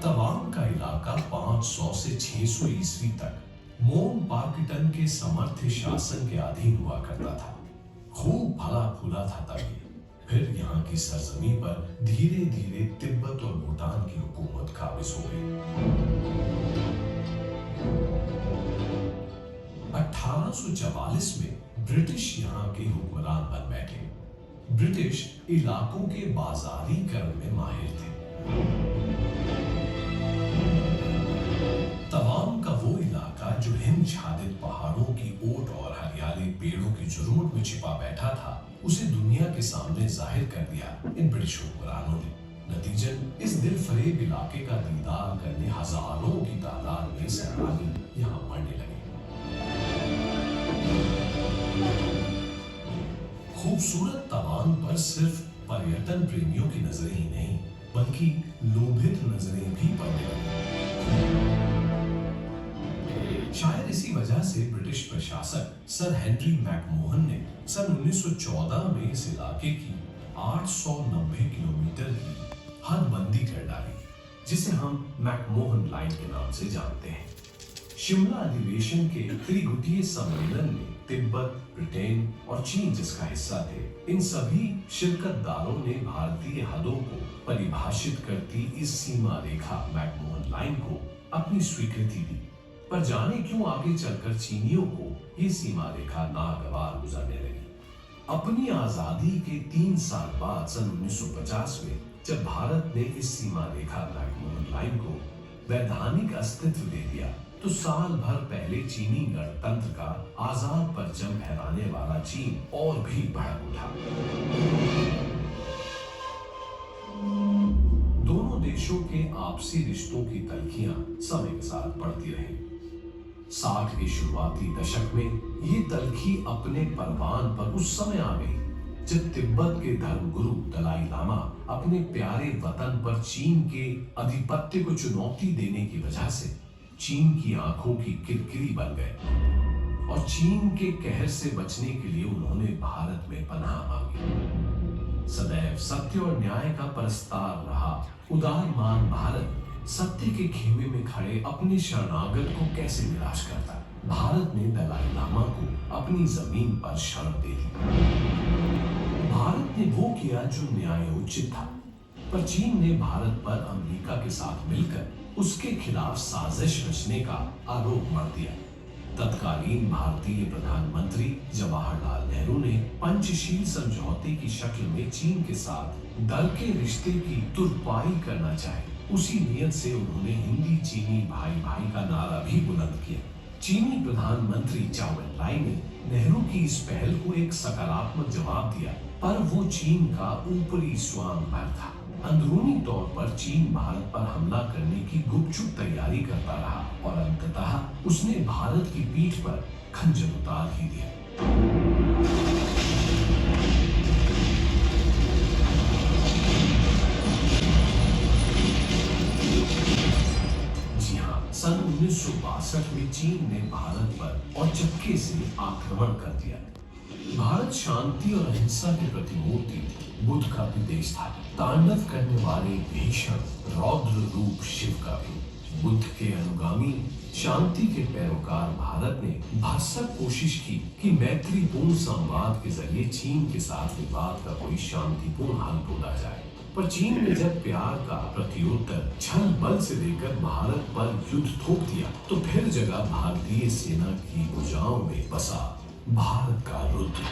तवांग का इलाका 500 से 600 ईस्वी तक मोम पार्किटन के समर्थ शासन के अधीन हुआ करता था। खूब फला फूला था तभी। फिर यहाँ की सरजमी पर धीरे धीरे तिब्बत और भूटान की हुकूमत काबिज हो गई। 1844 में ब्रिटिश यहाँ के हुक्मरान बन बैठे। ब्रिटिश इलाकों के बाजारीकरण में माहिर थे। तवांग का वो इलाका जो हिमछादित पहाड़ों की ओट और हरियाली पेड़ों की झुरमुट में छिपा बैठा था, उसे दुनिया के सामने जाहिर कर दिया इन ब्रिटिश हुक्मरानों ने। नतीजन इस दिलफरेब इलाके का दीदार करने हजारों की तादाद में सैलानी यहाँ मरने लगे। खूबसूरत तवांग पर सिर्फ पर्यटन प्रेमियों की नजरें ही नहीं, बल्कि लोभित नजरें भी पड़ने लगी। शायद इसी वजह से ब्रिटिश प्रशासक सर हेनरी मैकमोहन ने सन 1914 में इस इलाके की 890 किलोमीटर की हदबंदी कर डाली, जिसे हम मैकमोहन लाइन के नाम से जानते हैं। शिमला अधिवेशन के त्रिगुटीय सम्मेलन में तिब्बत, ब्रिटेन और चीन जिसका हिस्सा थे, इन सभी शिरकतदारों ने भारतीय हदों को परिभाषित करती इस सीमा रेखा मैकमोहन लाइन को अपनी स्वीकृति दी। पर जाने क्यों आगे चलकर चीनियों को ये सीमा रेखा नागवार गुजरने लगी। अपनी आजादी के 3 साल बाद सन 1950 में जब भारत ने इस सीमा रेखा मैकमोहन लाइन को वैधानिक अस्तित्व दे दिया, तो साल भर पहले चीनी गणतंत्र का आजाद परचम फहराने वाला चीन और भी भड़क उठा। दोनों देशों के आपसी रिश्तों की तल्खियां समय के साथ बढ़ती रही। 60 के शुरुआती दशक में ये तल्खी अपने परवान पर उस समय आ गई जब तिब्बत के धर्मगुरु दलाई लामा अपने प्यारे वतन पर चीन के आधिपत्य को चुनौती देने की वजह से चीन की आंखों की किरकिरी बन गए और चीन के कहर से बचने के लिए उन्होंने भारत में पनाह मांगी। सदैव सत्य और न्याय का परस्तार रहा उदारमान भारत सत्य के खेमे में खड़े अपने शरणागत को कैसे निराश करता। भारत ने दलाई लामा को अपनी जमीन पर शरण दे दी। भारत ने वो किया जो न्यायोचित था, पर चीन ने भारत पर अमेरिका के साथ मिलकर उसके खिलाफ साजिश रचने का आरोप मढ़ दिया। तत्कालीन भारतीय प्रधानमंत्री जवाहरलाल नेहरू ने पंचशील समझौते की शक्ल में चीन के साथ दल के रिश्ते की तुरपाई करना चाहे। उसी नियत से उन्होंने हिंदी चीनी भाई भाई का नारा भी बुलंद किया। चीनी प्रधानमंत्री चाओ एन लाई ने नेहरू की इस पहल को एक सकारात्मक जवाब दिया, पर वो चीन का ऊपरी स्वांग भर था। अंदरूनी तौर पर चीन भारत पर हमला करने की गुपचुप तैयारी करता रहा और अंततः उसने भारत की पीठ पर खंजर उतार ही दिया। जी हाँ, सन 1962 में चीन ने भारत पर औचक्के से आक्रमण कर दिया। भारत शांति और अहिंसा की प्रतिमूर्ति बुद्ध का भी देश था। तांडव करने वाले भीषण रौद्र रूप शिव का भी। बुद्ध के अनुगामी शांति के पैरोकार भारत ने भरसक कोशिश की कि मैत्रीपूर्ण संवाद के जरिए चीन के साथ विवाद का कोई शांतिपूर्ण हल ढूंढा जाए। पर चीन ने जब प्यार का प्रत्युत्तर छल बल से देकर भारत पर युद्ध थोप दिया, तो फिर जगह भारतीय सेना की भुजाओं में बसा भारत का रुद्र।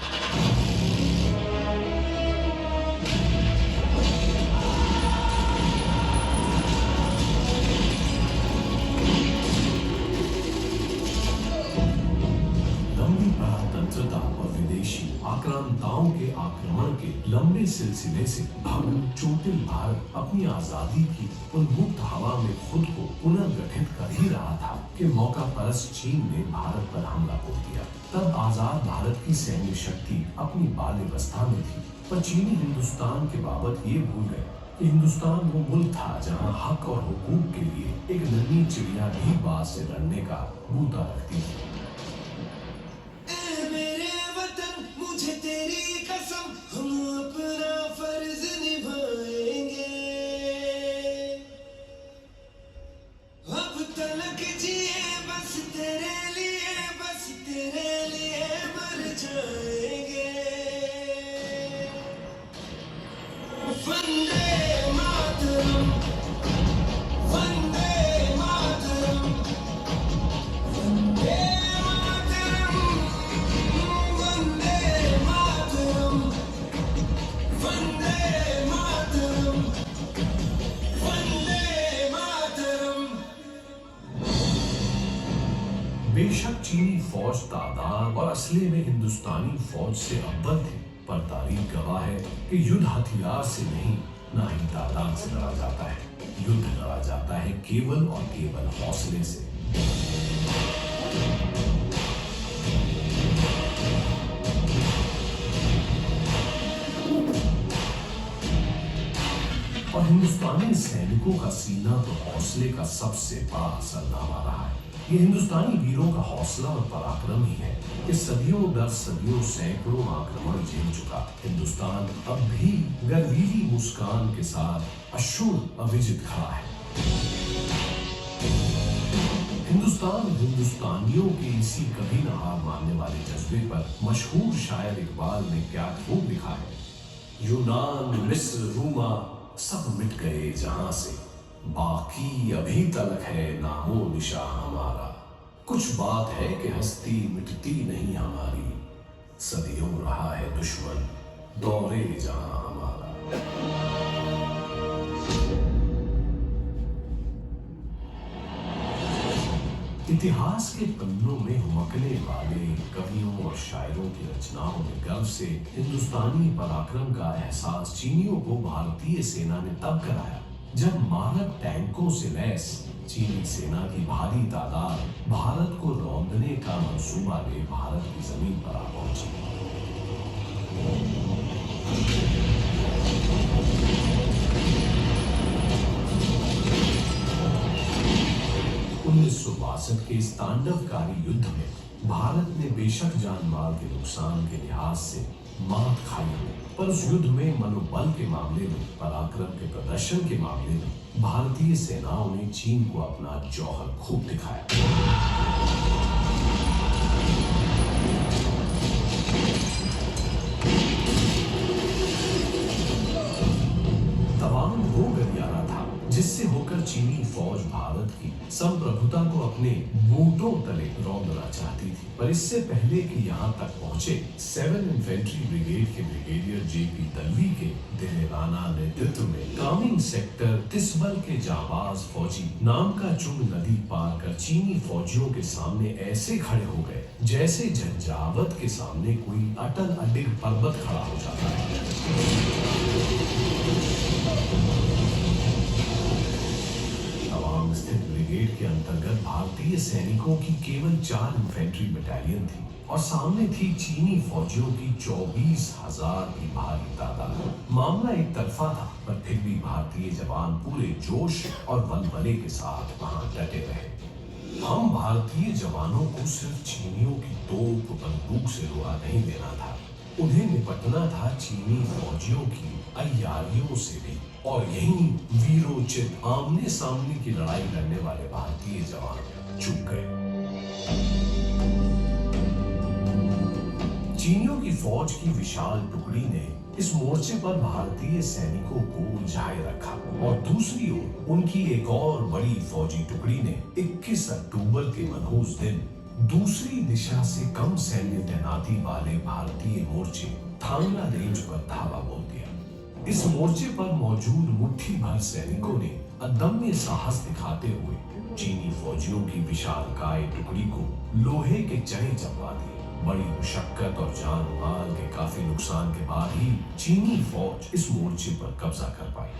लंबी पारतंत्रता और विदेशी आक्रांताओं के आक्रमण के लंबे सिलसिले से भव्य चोटिल भारत अपनी आजादी की उन्मुक्त हवा में खुद को पुनर्गठित कर ही रहा था कि मौका परस्त चीन ने भारत पर हमला बोल दिया। तब आजाद भारत की सैन्य शक्ति अपनी बाल्यावस्था में थी, पर चीनी हिंदुस्तान के बाबत ये भूल गए कि हिंदुस्तान वो मुल्क था जहाँ हक और हुकूक के लिए एक नन्ही चिड़िया भी बाज से लड़ने का बूता रखती थी। बेशक चीनी फौज तादाद और असले में हिंदुस्तानी फौज से अव्वल थी, पर तारीख गवाह है कि युद्ध हथियार से नहीं, ना ही तादाद से लड़ा जाता है। युद्ध लड़ा जाता है केवल और केवल हौसले से। और हिंदुस्तानी सैनिकों का सीना तो हौसले का सबसे बड़ा असरनामा रहा है। ये हिंदुस्तानी वीरों का हौसला और पराक्रम ही है कि सदियों दर सदियों सैकड़ों आक्रमण झेल चुका हिंदुस्तान अब भी गर्वीली मुस्कान के साथ अशुद्ध अविजित खड़ा है। हिंदुस्तान हिंदुस्तानियों के इसी कभी न हार मानने वाले जज्बे पर मशहूर शायर इकबाल ने क्या खूब लिखा है। यूनान, मिस्र, रूमा सब मिट गए जहां से, बाकी अभी तलक है नामो निशा हमारा। कुछ बात है कि हस्ती मिटती नहीं हमारी, सदियों रहा है दुश्मन दौरे जहां हमारा। इतिहास के पन्नों में हुमकने वाले कवियों और शायरों की रचनाओं में गर्व से हिंदुस्तानी पराक्रम का एहसास चीनियों को भारतीय सेना ने तब कराया जब मारक टैंकों से लैस चीनी सेना की भारी तादाद भारत को रौंदने का मंसूबा ले भारत की जमीन पर आ पहुंची। 1962 के इस तांडवकारी युद्ध में भारत ने बेशक जान माल के नुकसान के लिहाज से मात खाई हो, पर उस युद्ध में मनोबल के मामले में, पराक्रम के प्रदर्शन के मामले में भारतीय सेनाओं ने चीन को अपना जौहर खूब दिखाया। तवांग वो गलियारा था जिससे होकर चीनी फौज भारत की संप्रभुता को अपने बूटों तले रौंदना चाहती थी। पर इससे पहले कि यहाँ तक पहुंचे 7 इन्फेंट्री ब्रिगेड के ब्रिगेडियर जेपी दलवी के दिलेराना नेतृत्व में कामिंग सेक्टर तिस्बल के जाबाज फौजी नाम का चुंग नदी पार कर चीनी फौजियों के सामने ऐसे खड़े हो गए जैसे झंझावत के सामने कोई अटल अडिग पर्वत खड़ा हो जाता है। तवांग स्थित ब्रिगेड के अंतर्गत भारतीय सैनिकों की केवल 4 इन्फेंट्री बटालियन थी और सामने थी चीनी फौजियों की 24,000 की भारी तादाद। मामला एक तरफा था, पर फिर भी भारतीय जवान पूरे जोश और बलबले के साथ वहां डटे रहे। हम भारतीय जवानों को सिर्फ चीनियों की तोप बंदूक से रुआ नहीं देना था, उन्हें निपटना था चीनी फौजियों की अय्यारियों से भी। और यही वीरोचित आमने सामने की लड़ाई लड़ने वाले भारतीय जवान चुप गए। चीनियों की फौज की विशाल टुकड़ी ने इस मोर्चे पर भारतीय सैनिकों को उलझाए रखा और दूसरी ओर उनकी एक और बड़ी फौजी टुकड़ी ने 21 अक्टूबर के मनहूस दिन दूसरी दिशा से कम सैन्य तैनाती वाले भारतीय मोर्चे थांगला रेंज पर धावा बोल दिया। इस मोर्चे पर मौजूद मुट्ठी भर सैनिकों ने अदम्य साहस दिखाते हुए चीनी फौजियों की विशालकाय टुकड़ी को लोहे के चने चबवा दिए। बड़ी मुशक्कत और जान माल के काफी नुकसान के बाद ही चीनी फौज इस मोर्चे पर कब्जा कर पाई।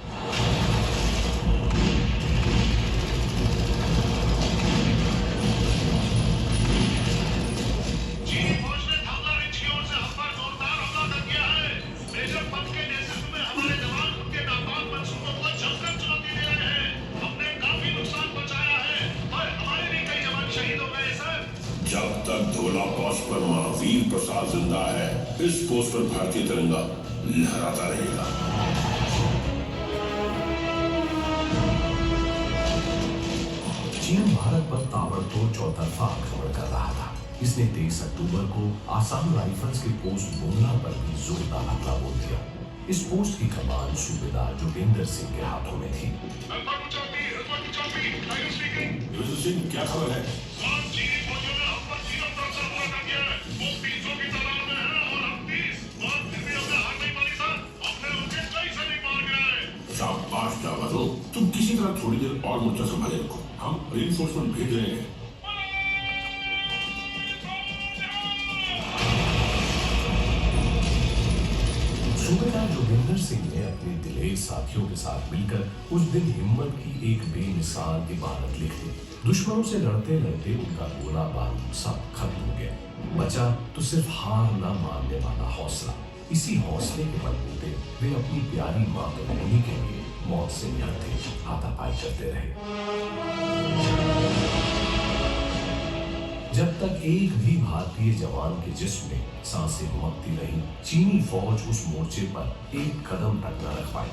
चीनी फौज ने थावला रेंज की ओर से हम पर जोरदार हमला कर दिया है। मेजर पंत के नेतृत्व में हमारे जवान उनके नापाक मंसूबों को जमकर चुनौती दे रहे हैं। हमने काफी नुकसान पहुंचाया है और हमारे भी कई जवान शहीद हो गए सर। जब तक धोला पोस्ट पर महावीर प्रसाद जिंदा है, इस पोस्ट पर भारतीय तिरंगा लहराता रहेगा। चीन भारत पर ताबड़तोड़ चौतरफा आक्रमण कर रहा था। इसने 23 अक्टूबर को आसाम राइफल्स के पोस्ट बुमला पर भी जोरदार हमला बोल दिया। इस पोस्ट की कमान सूबेदार जोगिंदर सिंह के हाथों में थी। योगेंद्र सिंह, क्या खबर है? चीनी फौजियों ने हम पर तीनों तरफ से हमला कर दिया है। वो 300 की तादाद में है और हम 30, और फिर भी हमने हार नहीं मानी सर। हमने उनके कई सैनिक मार गिराए। शाबाश जावादो, तुम किसी तरह थोड़ी देर और मोर्चा संभाले रखो, हम रिइंफोर्समेंट भेज रहे हैं। सूबेदार जोगिंदर सिंह ने अपने दिलेर साथियों के साथ मिलकर उस दिन हिम्मत की एक बेमिसाल इबारत लिख दी। दुश्मनों से लड़ते लड़ते उनका गोला बारूद सब खत्म हो गया। बचा तो सिर्फ हार न मानने वाला हौसला। इसी हौसले के बलबूते वे अपनी प्यारी मातृभूमि के लिए मौत से निहत्थे हाथापाई करते रहे। जब तक एक भी भारतीय जवान के जिस्म में सांसें घुमकती रही, चीनी फौज उस मोर्चे पर एक कदम तक न रख पाई।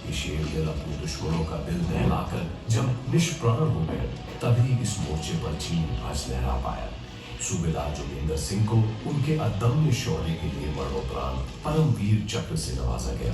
ये शेर दिल अपने दुश्मनों का दिल दहलाकर जब निष्प्राण हो गए, तभी इस मोर्चे पर चीन ध्वज लहरा पाया। सूबेदार जोगिंदर सिंह को उनके अदम्य शौर्य के लिए मरणोपरांत परमवीर चक्र से नवाजा गया।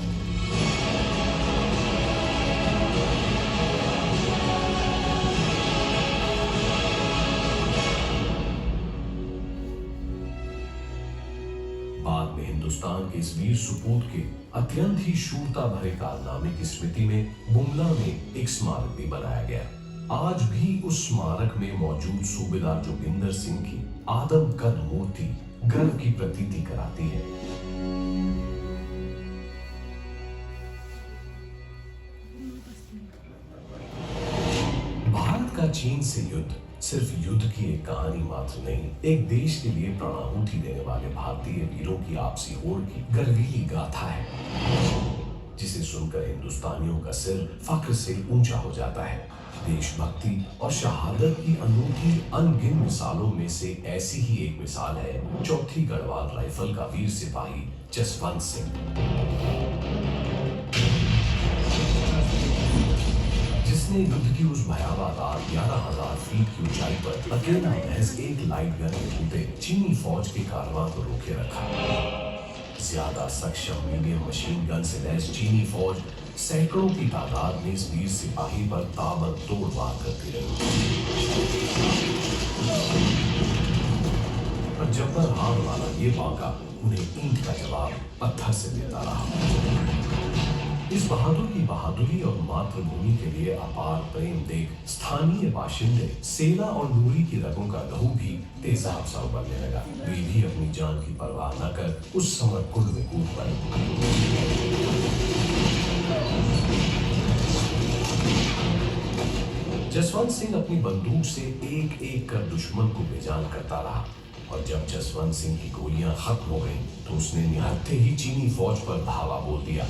बाद में हिंदुस्तान के इस वीर सुपूत के अत्यंत ही शूरता भरे कारनामे की स्मृति में बुमला में एक स्मारक भी बनाया गया। आज भी उस स्मारक में मौजूद सूबेदार जोगिंदर सिंह की आदमकद मूर्ति गर्व की प्रतीति कराती है। भारत का चीन से युद्ध सिर्फ युद्ध की एक कहानी मात्र नहीं, एक देश के लिए प्राणाहुति देने वाले भारतीय वीरों की आपसी होड़ की गर्वीली गाथा है, जिसे सुनकर हिंदुस्तानियों का सिर फख्र से ऊंचा हो जाता है। देशभक्ति और शहादत की अनूठी अनगिन मिसालों में से ऐसी ही एक मिसाल है चौथी गढ़वाल राइफल का वीर सिपाही जसवंत सिंह, जिसने युद्ध की उस भयावह रात 11,000 फीट की ऊंचाई पर अकेला महज एक लाइट गन के बूते चीनी फौज के कारवां को रोके रखा। ज्यादा सक्षम मीडियम मशीन गन से लैस चीनी फौज सैकड़ों की तादाद में इस वीर सिपाही पर ताबड़तोड़ वार करती रही। पर जब्बर हार वाला ये बाका उन्हें ईंट का जवाब पत्थर से देता रहा। इस बहादुर की बहादुरी और मातृभूमि के लिए अपार प्रेम देख स्थानीय बाशिंदे सेना और नूरी की रगों का लहू भी तेजाब सा उबलने लगा। वे भी अपनी जान की परवाह न कर उस समर कुंड में कूद पड़े। जसवंत सिंह अपनी बंदूक से एक एक कर दुश्मन को बेजान करता रहा, और जब जसवंत सिंह की गोलियां खत्म हो गईं, तो उसने निहत्थे ही चीनी फौज पर धावा बोल दिया।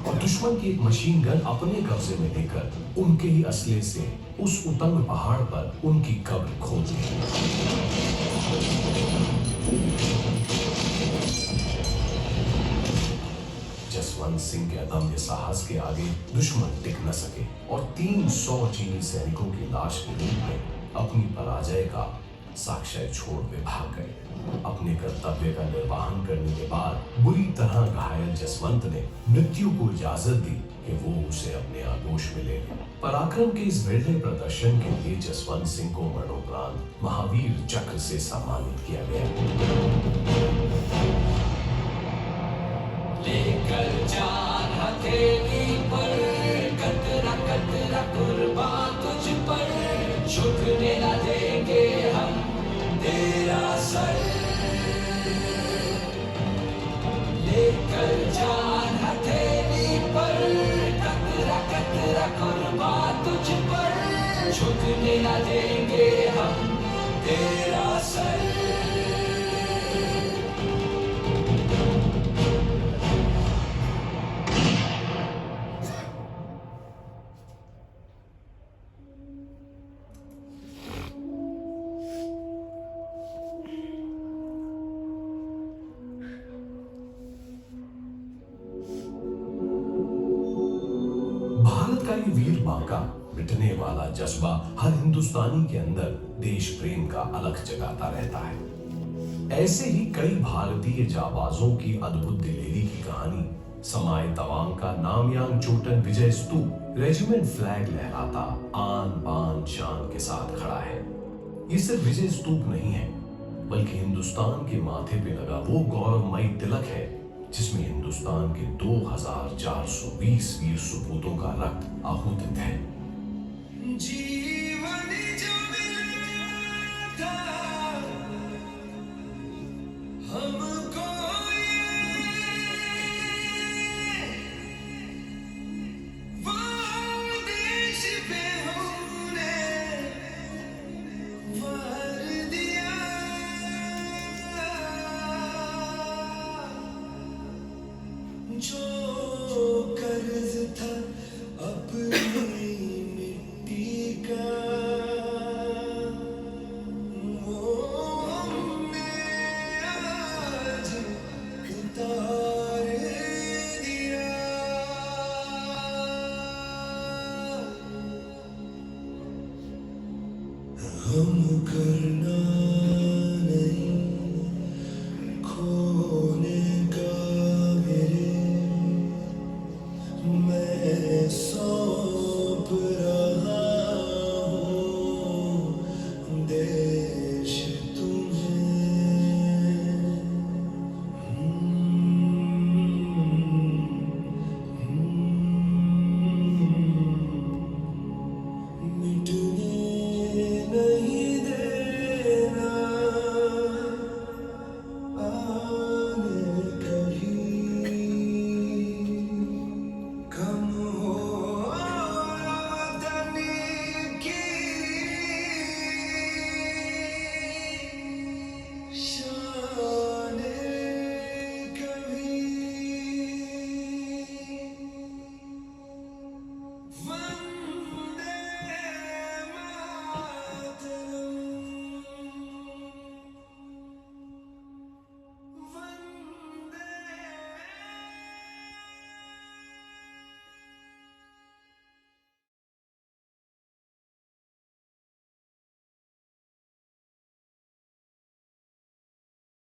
और दुश्मन की एक मशीन गन अपने कब्जे में लेकर उनके ही असले से उस उतंग पहाड़ पर उनकी कब्र खोद दी। जसवंत सिंह के अदम्य साहस के आगे दुश्मन टिक न सके और 300 चीनी सैनिकों की लाश के रूप में अपनी पराजय का साक्ष्य छोड़ वे भाग गए। अपने कर्तव्य का निर्वहन करने के बाद बुरी तरह घायल जसवंत ने मृत्यु को इजाजत दी कि वो उसे अपने आगोश में ले ले। पराक्रम के इस विरले प्रदर्शन के लिए जसवंत सिंह को मरणोपरांत महावीर चक्र से सम्मानित किया गया। लेकर जान हथेली पर कतरा कतरा कुर्बान तुझ पर, न देंगे हम तेरा सर। भारत का ये वीर बांका मिटने वाला जज्बा हर हिंदुस्तानी के अंदर देश प्रेम का अलख जगाता रहता है। ऐसे ही कई भारतीय जाबाजों की अद्भुत दिलेरी की कहानी समाए तवांग का नामयान चोटन विजय स्तूप रेजिमेंट फ्लैग लहराता आन बान शान के साथ खड़ा है। ये सिर्फ विजय स्तूप नहीं है, बल्कि हिंदुस्तान के माथे पे लगा वो गौरवमयी तिलक है जिसमें हिंदुस्तान के 2420 वीर सपूतों का रक्त आहूत है। जीवन जो मिला था हमको वो देश पे हमने वार दिया, जो कर्ज था अपनी मिट्टी का वो हमने आज उतार दिया। हम करना